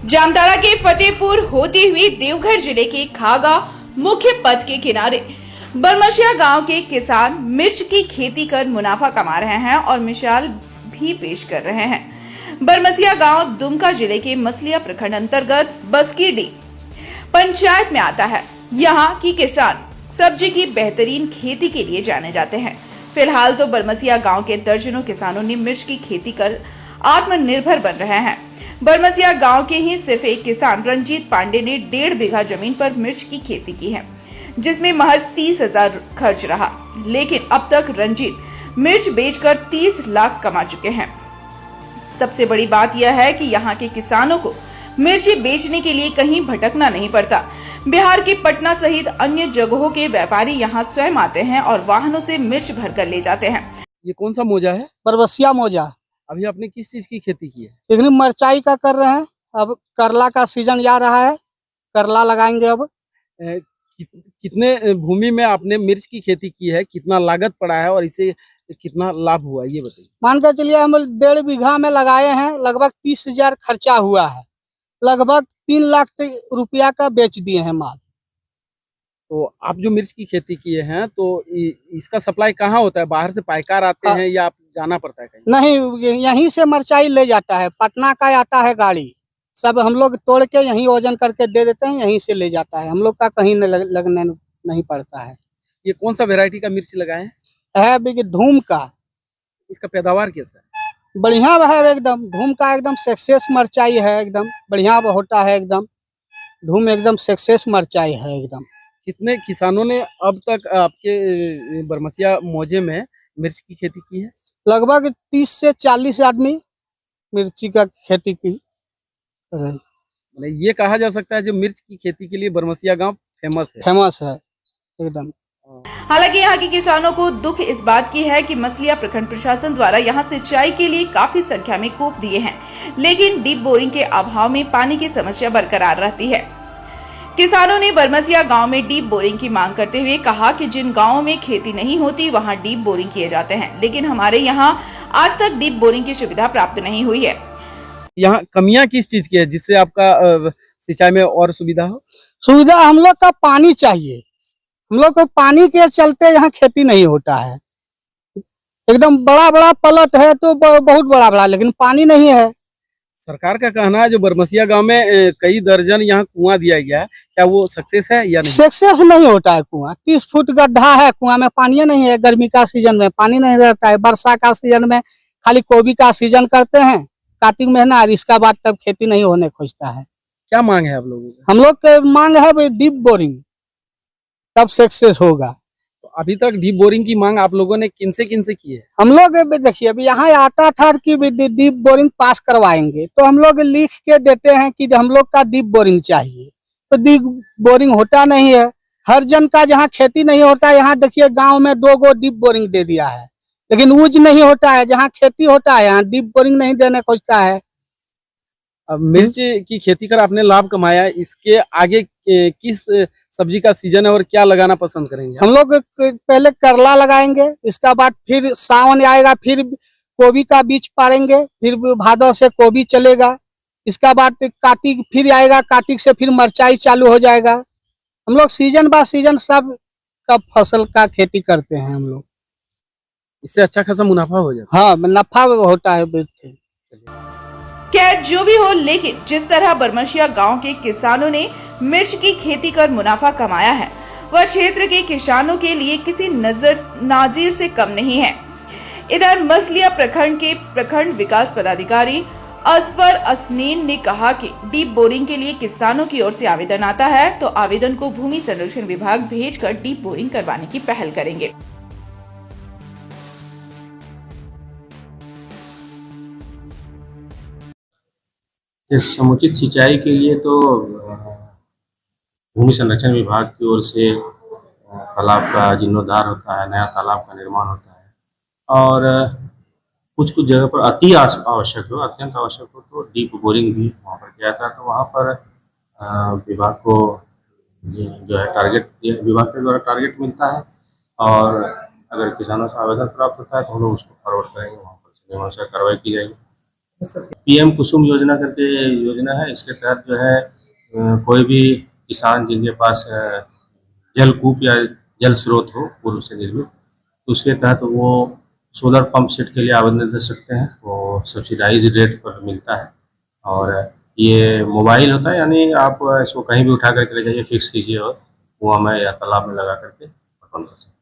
जामताड़ा के फतेहपुर होते हुए देवघर जिले के खागा मुख्य पथ के किनारे बरमसिया गांव के किसान मिर्च की खेती कर मुनाफा कमा रहे हैं और मिसाल भी पेश कर रहे हैं। बरमसिया गांव दुमका जिले के मसलिया प्रखंड अंतर्गत बस्कीडी पंचायत में आता है। यहाँ की किसान सब्जी की बेहतरीन खेती के लिए जाने जाते हैं। फिलहाल तो बरमसिया गांव के दर्जनों किसानों ने मिर्च की खेती कर आत्मनिर्भर बन रहे हैं। बरमसिया गांव के ही सिर्फ एक किसान रंजीत पांडे ने 1.5 बीघा जमीन पर मिर्च की खेती की है, जिसमें महज 30,000 खर्च रहा, लेकिन अब तक रंजीत मिर्च बेचकर 30 लाख कमा चुके हैं। सबसे बड़ी बात यह है कि यहाँ के किसानों को मिर्ची बेचने के लिए कहीं भटकना नहीं पड़ता। बिहार के पटना सहित अन्य जगहों के व्यापारी यहाँ स्वयं आते हैं और वाहनों से मिर्च भरकर ले जाते हैं। ये कौन सा मोजा है? बरमसिया मोजा। अभी आपने किस चीज की खेती की है? इतनी मिर्चाई का कर रहे हैं। अब करला का सीजन जा रहा है, करला लगाएंगे। अब कितने भूमि में आपने मिर्च की खेती की है, कितना लागत पड़ा है और इसे कितना लाभ हुआ ये बताइए। मान कर चलिए हम 1.5 बीघा में लगाए हैं, लगभग 30,000 खर्चा हुआ है, लगभग 3 लाख रुपया का बेच दिए हैं माल। तो आप जो मिर्च की खेती किए हैं तो इसका सप्लाई कहाँ होता है? बाहर से पायकार आते हैं या आप जाना पड़ता है कहीं? नहीं, यहीं से मिर्चाई ले जाता है, पटना का आता है गाड़ी, सब हम लोग तोड़ के यहीं वजन करके दे देते हैं, यहीं से ले जाता है। हम लोग का कहीं लगने नहीं पड़ता है। ये कौन सा वेराइटी का मिर्च लगाए हैं? है धूम का। इसका पैदावार कैसा है? बढ़िया है एकदम। धूम का एकदम सक्सेस मिर्चाई है, एकदम बढ़िया होता है एकदम। धूम एकदम सक्सेस मिर्चाई है एकदम। कितने किसानों ने अब तक आपके बरमसिया मौजे में मिर्च की खेती की है? लगभग 30 से 40 आदमी मिर्ची का खेती की। ये कहा जा सकता है जो मिर्च की खेती के लिए बरमसिया गांव फेमस है एकदम। हालांकि यहाँ के किसानों को दुख इस बात की है कि मसलिया प्रखंड प्रशासन द्वारा यहाँ सिंचाई के लिए काफी संख्या में कूप दिए हैं, लेकिन डीप बोरिंग के अभाव में पानी की समस्या बरकरार रहती है। किसानों ने बरमसिया गांव में डीप बोरिंग की मांग करते हुए कहा कि जिन गांवों में खेती नहीं होती वहां डीप बोरिंग किए जाते हैं, लेकिन हमारे यहाँ आज तक डीप बोरिंग की सुविधा प्राप्त नहीं हुई है। यहाँ कमियां किस चीज की है जिससे आपका सिंचाई में और सुविधा हो? सुविधा हम लोग का पानी चाहिए। हम लोग को पानी के चलते यहाँ खेती नहीं होता है। एकदम बड़ा बड़ा पलट है तो बहुत बड़ा, लेकिन पानी नहीं है। सरकार का कहना है जो बरमसिया गांव में कई दर्जन यहाँ कुआं दिया गया है, क्या वो सक्सेस है या नहीं? सक्सेस नहीं होता है। कुआं 30 फुट गड्ढा है, कुआं में पानी नहीं है। गर्मी का सीजन में पानी नहीं रहता है, वर्षा का सीजन में खाली गोभी का सीजन करते हैं, कार्तिक महीना, और इसका बाद तब खेती नहीं होने खोजता है। क्या मांग है आप लोगों की? हम लोग के मांग है डीप बोरिंग, तब सक्सेस होगा। तो अभी तक डीप बोरिंग की मांग आप लोगों ने किनसे की है? हम लोग देखिए अभी यहाँ आता था कि डीप बोरिंग पास करवाएंगे, तो हम लोग लिख के देते हैं कि हम लोग का डीप बोरिंग चाहिए, तो डीप बोरिंग होता नहीं है। हर जन का जहाँ खेती नहीं होता है, यहाँ देखिए गांव में 2 गो डीप बोरिंग दे दिया है, लेकिन यूज नहीं होता है। जहाँ खेती होता है यहाँ डीप बोरिंग नहीं देने खोजता है। अब मिर्च की खेती कर आपने लाभ कमाया, इसके आगे किस सब्जी का सीजन है और क्या लगाना पसंद करेंगे? हम लोग पहले करला लगाएंगे, इसका बाद फिर सावन आएगा, फिर गोभी का बीज पारेंगे, फिर भादव से गोभी चलेगा, इसका बाद कार्तिक फिर आएगा, कार्तिक से फिर मिर्चाई चालू हो जाएगा। हम लोग सीजन बाय सीजन सब का फसल का खेती करते हैं हम लोग। इससे अच्छा खासा मुनाफा हो जाता है। हाँ, नफा होता है। खैर जो भी हो, लेकिन जिस तरह बरमसिया गांव के किसानों ने मिर्च की खेती कर मुनाफा कमाया है, वह क्षेत्र के किसानों के लिए किसी नाजीर से कम नहीं है। इधर मसलिया प्रखंड के प्रखंड विकास पदाधिकारी अजफर असनीन ने कहा कि डीप बोरिंग के लिए किसानों की ओर से आवेदन आता है तो आवेदन को भूमि संरक्षण विभाग भेजकर डीप बोरिंग करवाने की पहल करेंगे। समुचित सिंचाई के लिए तो भूमि संरक्षण विभाग की ओर से तालाब का जीर्णोद्धार होता है, नया तालाब का निर्माण होता है, और कुछ जगह पर अत्यंत आवश्यक हो तो डीप बोरिंग भी वहाँ पर किया जाता है। तो वहाँ पर विभाग को जो है विभाग के द्वारा टारगेट मिलता है, और अगर किसानों से आवेदन प्राप्त होता है तो हम लोग उसको फॉरवर्ड करेंगे, वहाँ पर नियमानुसार कार्रवाई की जाएगी। पीएम कुसुम योजना करके योजना है। इसके तहत जो है कोई भी किसान जिनके पास जलकूप या जल स्रोत हो पूर्व से निर्मित, तो उसके तहत वो सोलर पंप सेट के लिए आवेदन दे सकते हैं। वो सब्सिडाइज रेट पर मिलता है और ये मोबाइल होता है, यानी आप इसको कहीं भी उठा करके ले जाइए, फिक्स कीजिए और कुआं में या तालाब में लगा करके पटवन कर सकते हैं।